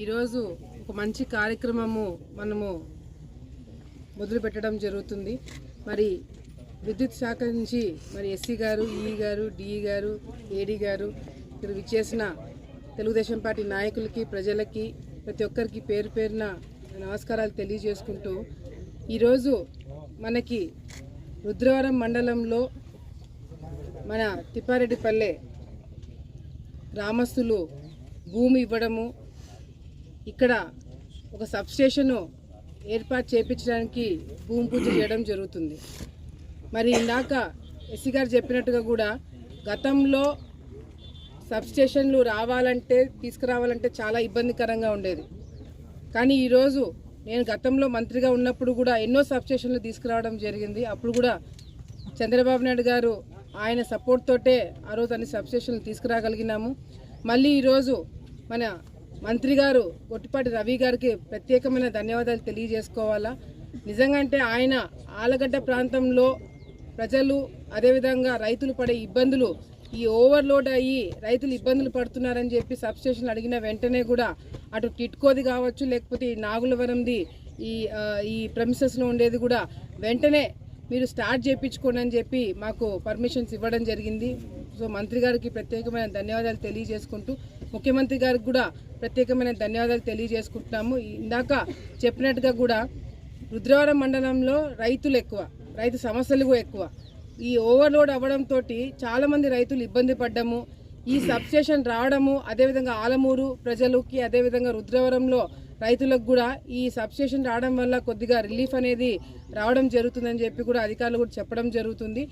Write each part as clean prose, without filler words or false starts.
ఈరోజు ఒక మంచి కార్యక్రమము మనము మొదలు పెట్టడం జరుగుతుంది. మరి విద్యుత్ శాఖ నుంచి మరి ఎస్సీ గారు, ఈ గారు, డిఈ గారు, ఏడీ గారు ఇక్కడ విచ్చేసిన తెలుగుదేశం పార్టీ నాయకులకి, ప్రజలకి, ప్రతి ఒక్కరికి పేరు పేరున నమస్కారాలు తెలియజేసుకుంటూ ఈరోజు మనకి రుద్రవరం మండలంలో మన తిప్పారెడ్డిపల్లె గ్రామస్తులు భూమి ఇవ్వడము, ఇక్కడ ఒక సబ్స్టేషను ఏర్పాటు చేయించడానికి భూమి పూజ చేయడం జరుగుతుంది. మరి ఇందాక ఎస్సీ గారు చెప్పినట్టుగా కూడా గతంలో సబ్స్టేషన్లు తీసుకురావాలంటే చాలా ఇబ్బందికరంగా ఉండేది. కానీ ఈరోజు నేను గతంలో మంత్రిగా ఉన్నప్పుడు కూడా ఎన్నో సబ్స్టేషన్లు తీసుకురావడం జరిగింది. అప్పుడు కూడా చంద్రబాబు నాయుడు గారు ఆయన సపోర్ట్ తోటే ఆ రోజు అన్ని సబ్స్టేషన్లు తీసుకురాగలిగినాము. మళ్ళీ ఈరోజు మన మంత్రి గారు గొట్టిపాటి రవి గారికి ప్రత్యేకమైన ధన్యవాదాలు తెలియజేసుకోవాలా. నిజంగా అంటే ఆయన ఆలగడ్డ ప్రాంతంలో ప్రజలు అదేవిధంగా రైతులు పడే ఇబ్బందులు, ఈ ఓవర్లోడ్ అయ్యి రైతులు ఇబ్బందులు పడుతున్నారని చెప్పి సబ్స్టేషన్ అడిగిన వెంటనే కూడా అటు టిట్కోది కావచ్చు, లేకపోతే ఈ నాగులవరంది ఈ ప్రెమిసెస్లో ఉండేది కూడా వెంటనే మీరు స్టార్ట్ చేయించుకోండి అని చెప్పి మాకు పర్మిషన్స్ ఇవ్వడం జరిగింది. సో మంత్రి గారికి ప్రత్యేకమైన ధన్యవాదాలు తెలియజేసుకుంటూ ముఖ్యమంత్రి గారికి కూడా ప్రత్యేకమైన ధన్యవాదాలు తెలియజేసుకుంటున్నాము. ఇందాక చెప్పినట్టుగా కూడా రుద్రవరం మండలంలో రైతులు ఎక్కువ, రైతు సమస్యలు ఎక్కువ. ఈ ఓవర్లోడ్ అవ్వడంతో చాలామంది రైతులు ఇబ్బంది పడ్డము. ఈ సబ్స్టేషన్ రావడము, అదేవిధంగా ఆలమూరు ప్రజలకి, అదేవిధంగా రుద్రవరంలో రైతులకు కూడా ఈ సబ్స్టేషన్ రావడం వల్ల కొద్దిగా రిలీఫ్ అనేది రావడం జరుగుతుందని చెప్పి కూడా అధికారులు కూడా చెప్పడం జరుగుతుంది.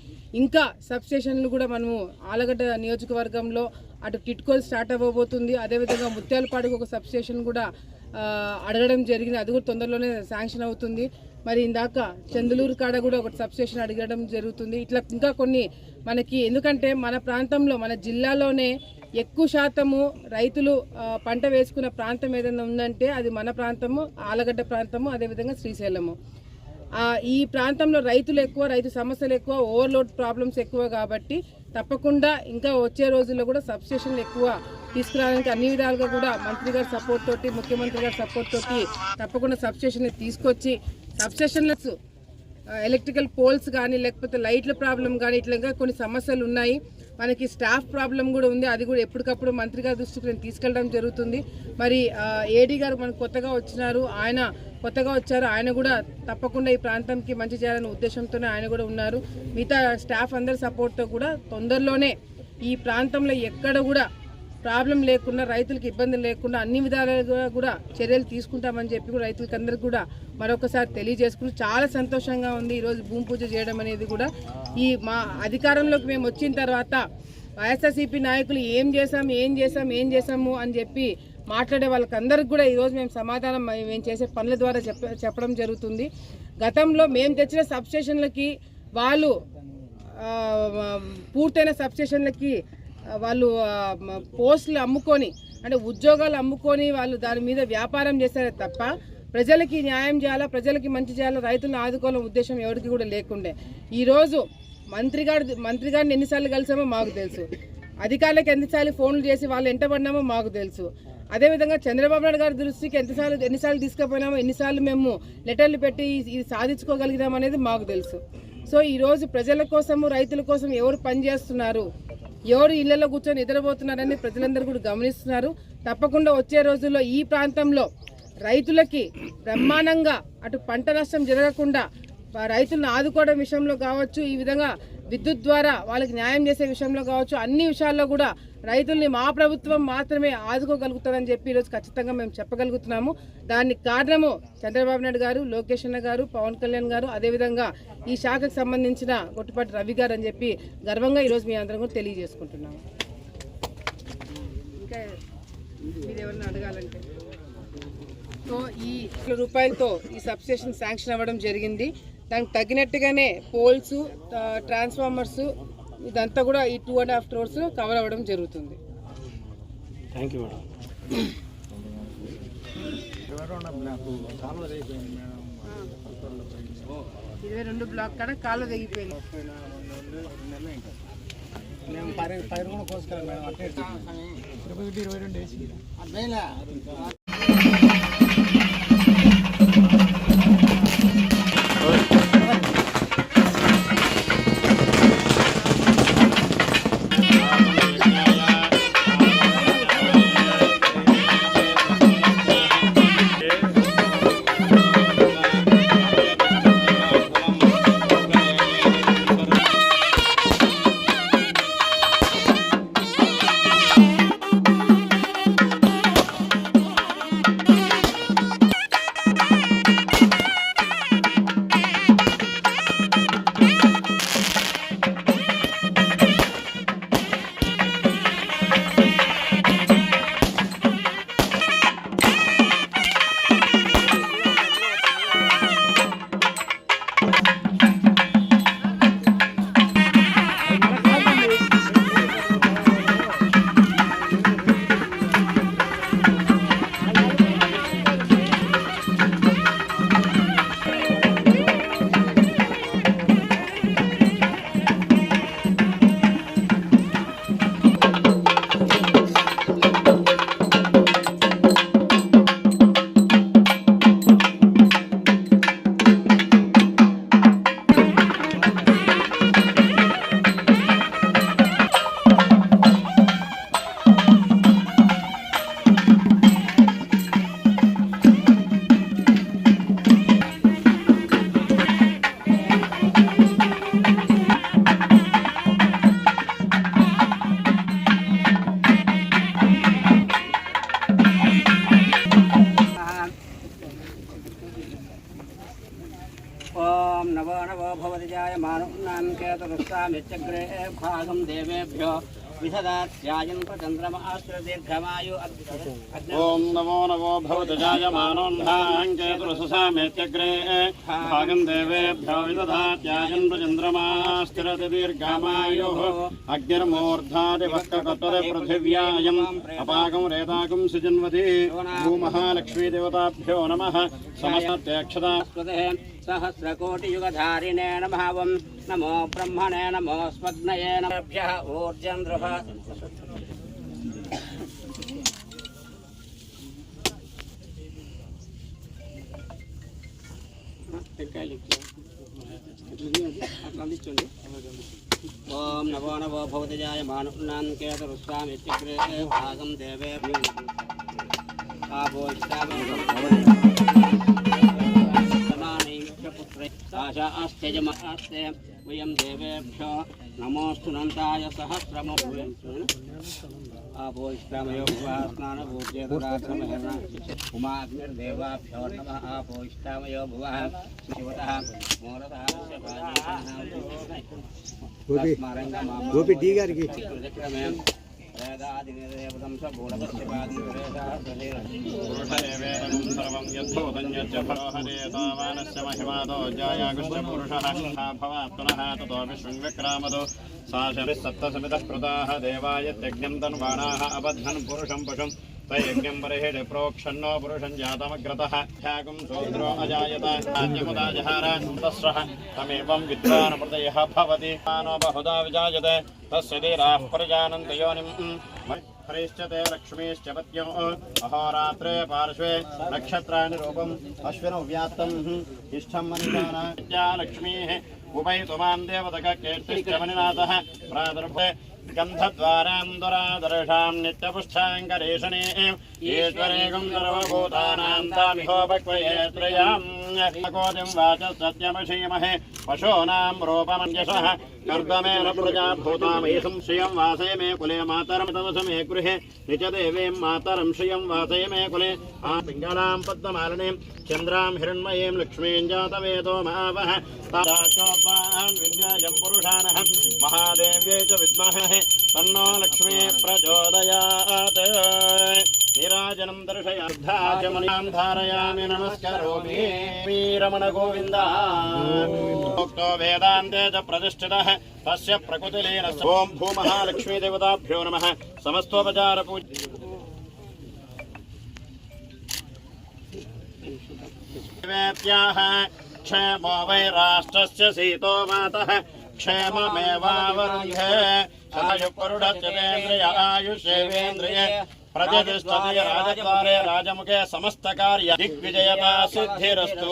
ఇంకా సబ్స్టేషన్లు కూడా మనము ఆలగడ్డ నియోజకవర్గంలో అటు టిట్కోల్ స్టార్ట్ అవ్వబోతుంది. అదేవిధంగా ముత్యాలపాడుకు ఒక సబ్స్టేషన్ కూడా అడగడం జరిగింది, అది కూడా తొందరలోనే శాంక్షన్ అవుతుంది. మరి ఇందాక చందులూరు కాడ కూడా ఒక సబ్స్టేషన్ అడగడం జరుగుతుంది. ఇట్లా ఇంకా కొన్ని మనకి, ఎందుకంటే మన ప్రాంతంలో మన జిల్లాలోనే ఎక్కువ శాతము రైతులు పంట వేసుకున్న ప్రాంతం ఏదైనా ఉందంటే అది మన ప్రాంతము, ఆలగడ్డ ప్రాంతము, అదేవిధంగా శ్రీశైలము. ఈ ప్రాంతంలో రైతులు ఎక్కువ, రైతు సమస్యలు ఎక్కువ, ఓవర్లోడ్ ప్రాబ్లమ్స్ ఎక్కువ. కాబట్టి తప్పకుండా ఇంకా వచ్చే రోజుల్లో కూడా సబ్స్టేషన్లు ఎక్కువ తీసుకురావడానికి అన్ని విధాలుగా కూడా మంత్రి గారి సపోర్ట్ తోటి, ముఖ్యమంత్రి గారి సపోర్ట్ తోటి తప్పకుండా సబ్స్టేషన్ని తీసుకొచ్చి సబ్స్టేషన్లస్ ఎలక్ట్రికల్ పోల్స్ కానీ, లేకపోతే లైట్ల ప్రాబ్లం కానీ, ఇట్లా ఇంకా కొన్ని సమస్యలు ఉన్నాయి. మనకి స్టాఫ్ ప్రాబ్లం కూడా ఉంది, అది కూడా ఎప్పటికప్పుడు మంత్రి గారి దృష్టికి నేను తీసుకెళ్ళడం జరుగుతుంది. మరి ఏడీ గారు మనకు కొత్తగా వచ్చారు, ఆయన కూడా తప్పకుండా ఈ ప్రాంతంకి మంచి చేయాలనే ఉద్దేశంతోనే ఆయన కూడా ఉన్నారు. మిగతా స్టాఫ్ అందరి సపోర్ట్తో కూడా తొందరలోనే ఈ ప్రాంతంలో ఎక్కడ కూడా ప్రాబ్లం లేకుండా, రైతులకు ఇబ్బంది లేకుండా అన్ని విధాలుగా కూడా చర్యలు తీసుకుంటామని చెప్పి కూడా రైతులకి అందరికీ కూడా మరొకసారి తెలియజేసుకుని చాలా సంతోషంగా ఉంది ఈరోజు భూమి పూజ చేయడం అనేది కూడా. ఈ మా అధికారంలోకి మేము వచ్చిన తర్వాత వైఎస్ఆర్సీపీ నాయకులు ఏం చేసాము అని చెప్పి మాట్లాడే వాళ్ళకందరికి కూడా ఈరోజు మేము సమాధానం మేము చేసే పనుల ద్వారా చెప్పడం జరుగుతుంది. గతంలో మేము తెచ్చిన సబ్స్టేషన్లకి వాళ్ళు పూర్తయిన సబ్స్టేషన్లకి వాళ్ళు పోస్టులు అమ్ముకొని, అంటే ఉద్యోగాలు అమ్ముకొని వాళ్ళు దాని మీద వ్యాపారం చేశారే తప్ప ప్రజలకి న్యాయం చేయాలా, ప్రజలకి మంచి చేయాలా, రైతులను ఆదుకోవాలనే ఉద్దేశం ఎవరికి కూడా లేకుండే. ఈరోజు మంత్రి గారిని ఎన్నిసార్లు కలిసామో మాకు తెలుసు, అధికారులకు ఎన్నిసార్లు ఫోన్లు చేసి వాళ్ళు ఎంటబడినామో మాకు తెలుసు. అదేవిధంగా చంద్రబాబు నాయుడు గారి దృష్టికి ఎన్నిసార్లు తీసుకుపోయినామో, ఎన్నిసార్లు మేము లెటర్లు పెట్టి ఇది సాధించుకోగలిగినాం అనేది మాకు తెలుసు. సో ఈరోజు ప్రజల కోసము, రైతుల కోసం ఎవరు పనిచేస్తున్నారు, ఎవరు ఇళ్లలో కూర్చొని నిద్రపోతున్నారని ప్రజలందరూ కూడా గమనిస్తున్నారు. తప్పకుండా వచ్చే రోజుల్లో ఈ ప్రాంతంలో రైతులకి బ్రహ్మాండంగా అటు పంట నష్టం జరగకుండా రైతులను ఆదుకోవడం విషయంలో కావచ్చు, ఈ విధంగా విద్యుత్ ద్వారా వాళ్ళకి న్యాయం చేసే విషయంలో కావచ్చు, అన్ని విషయాల్లో కూడా రైతుల్ని మా ప్రభుత్వం మాత్రమే ఆదుకోగలుగుతుందని చెప్పి ఈరోజు ఖచ్చితంగా మేము చెప్పగలుగుతున్నాము. దానికి కారణము చంద్రబాబు నాయుడు గారు, లోకేష్ అన్న గారు, పవన్ కళ్యాణ్ గారు, అదేవిధంగా ఈ శాఖకు సంబంధించిన గొట్టిపాటి రవి గారు అని చెప్పి గర్వంగా ఈరోజు మీ అందరం కూడా తెలియజేసుకుంటున్నాము. ఇంకా మీరేమన్నా అడగాలంటే, సో ఈ రూపాయలతో ఈ సబ్స్టేషన్ శాంక్షన్ అవ్వడం జరిగింది. దానికి తగినట్టుగానే పోల్స్, ట్రాన్స్ఫార్మర్స్, ఇదంతా కూడా ఈ 2.5 crores కవర్ అవ్వడం జరుగుతుంది. Thank you madam. 22 బ్లాక్ కాడ కాళ్ళు తెగిపోయింది. పైరు కూడా కోసుకెళ్ళాం. 22 వేసి नवो भवति जायमानं केतुरुस्तामित्यग्रे भागं देवेभ्यो विदधात्यायन् प्रचन्द्रमाश्रदीर्घमायु ओम नमो नमो भवति जायमानोऽन्धां केतुरुससामेत्यग्रे भागं देवेभ्यो विदधात्यायन् प्रचन्द्रमास्तिरति दीर्घमायुः अग्निर्मूर्धादिवक्ककत्वरे पृथिव्यायम् अपाकं रेताकं सृजन्वति भूमहालक्ष्मीदेवताभ्यो नमः समस्तत्यक्षता सहस्रकोटियुगधारिणे नमः वं नमो ब्रह्मणे नमो स्मग्नये नमभ्यः ऊर्जन्द्रः ओम नमो नमो भवति जायमानं केतुरुस्वामित्यग्रे भागं देवेभ्यो आशा अस्ते जमास्ते वयं देवेभ्यो नमोस्तु नन्ताय सहस्रमो आपो इष्टामयो भुवा स्नानभूत्येतरात्रमहेर्न उमाग्निर्देवाभ्यो नमः आपो इष्टामयो भुवः शिवतः मोरतः गोपी डी गाరికి वेदादिदेवतं सबूलस्य पुरुषदेवेदं सर्वं यद्भूतं यच्च फलोहरे तावानस्य महिमादो जायागुष्ठपुरुषः भवात् पुनः ततो विश्वं विक्रामदो साशभिः सप्तसमितः कृताः देवाय यज्ञं तन्वाणाः अबध्नन् पुरुषं पशुं तयज्ञं बर्हिषि प्रोक्षन्नो पुरुषं जातमग्रतः ह्यागुं शूद्रो अजायत राज्यमुदा जहार तस्रः तमेवं विद्वानमृतयः भवति नो बहुधा विजायते तस्य धीराः प्रजानन्ति योनिं हरिश्च ते लक्ष्मीश्च पत्यो अहोरात्रे पार्श्वे नक्षत्राणि रूपम् अश्विनौ व्यात्तम् इष्टं मनिदाना लक्ष्मीः उपैतुमां देवतककीर्तिश्च मनिनाथः प्रादुर्भे गन्धद्वारान्दुरादर्शां नित्यपुष्टाङ्गरेशने ईश्वरेगं सर्वभूतानां तामिहोपक्वये त्रयाम् कोटिं वाच सत्यमशीमहे पशूनां रूपमञ्जसः कर्दमेन प्रजा भूतामयीसं श्रियं वासय मे कुले मातरं तवस मे गृहे निजदेवीं मातरं श्रियं वासय मे कुले पिङ्गलां पद्ममालिनीं चन्द्रां हिरण्मयीं लक्ष्मीं जातवेदो महावः ताचोपान् विन्द्यायं पुरुषानः महादेव्यै च विद्महे तन्नो लक्ष्मी प्रचोदयात् निराजनं दर्शयार्धाचमनीं धारयामि नमस्करोमि वीरमण गोविन्द उक्तो वेदान्ते च प्रतिष्ठितः तस्य प्रकृतिलीन ओम भूमहालक्ष्मीदेवताभ्यो नमः समस्तोपचारपूज्यः क्षेमो वै राष्ट्रस्य सीतो मातः क्षेममेवावरुन्धे आयुः आयुष्येवेन्द्रिये प्रजतिष्ठति राजद्वारे राजमुखे समस्तकार्य दिग्विजयता सिद्धिरस्तु।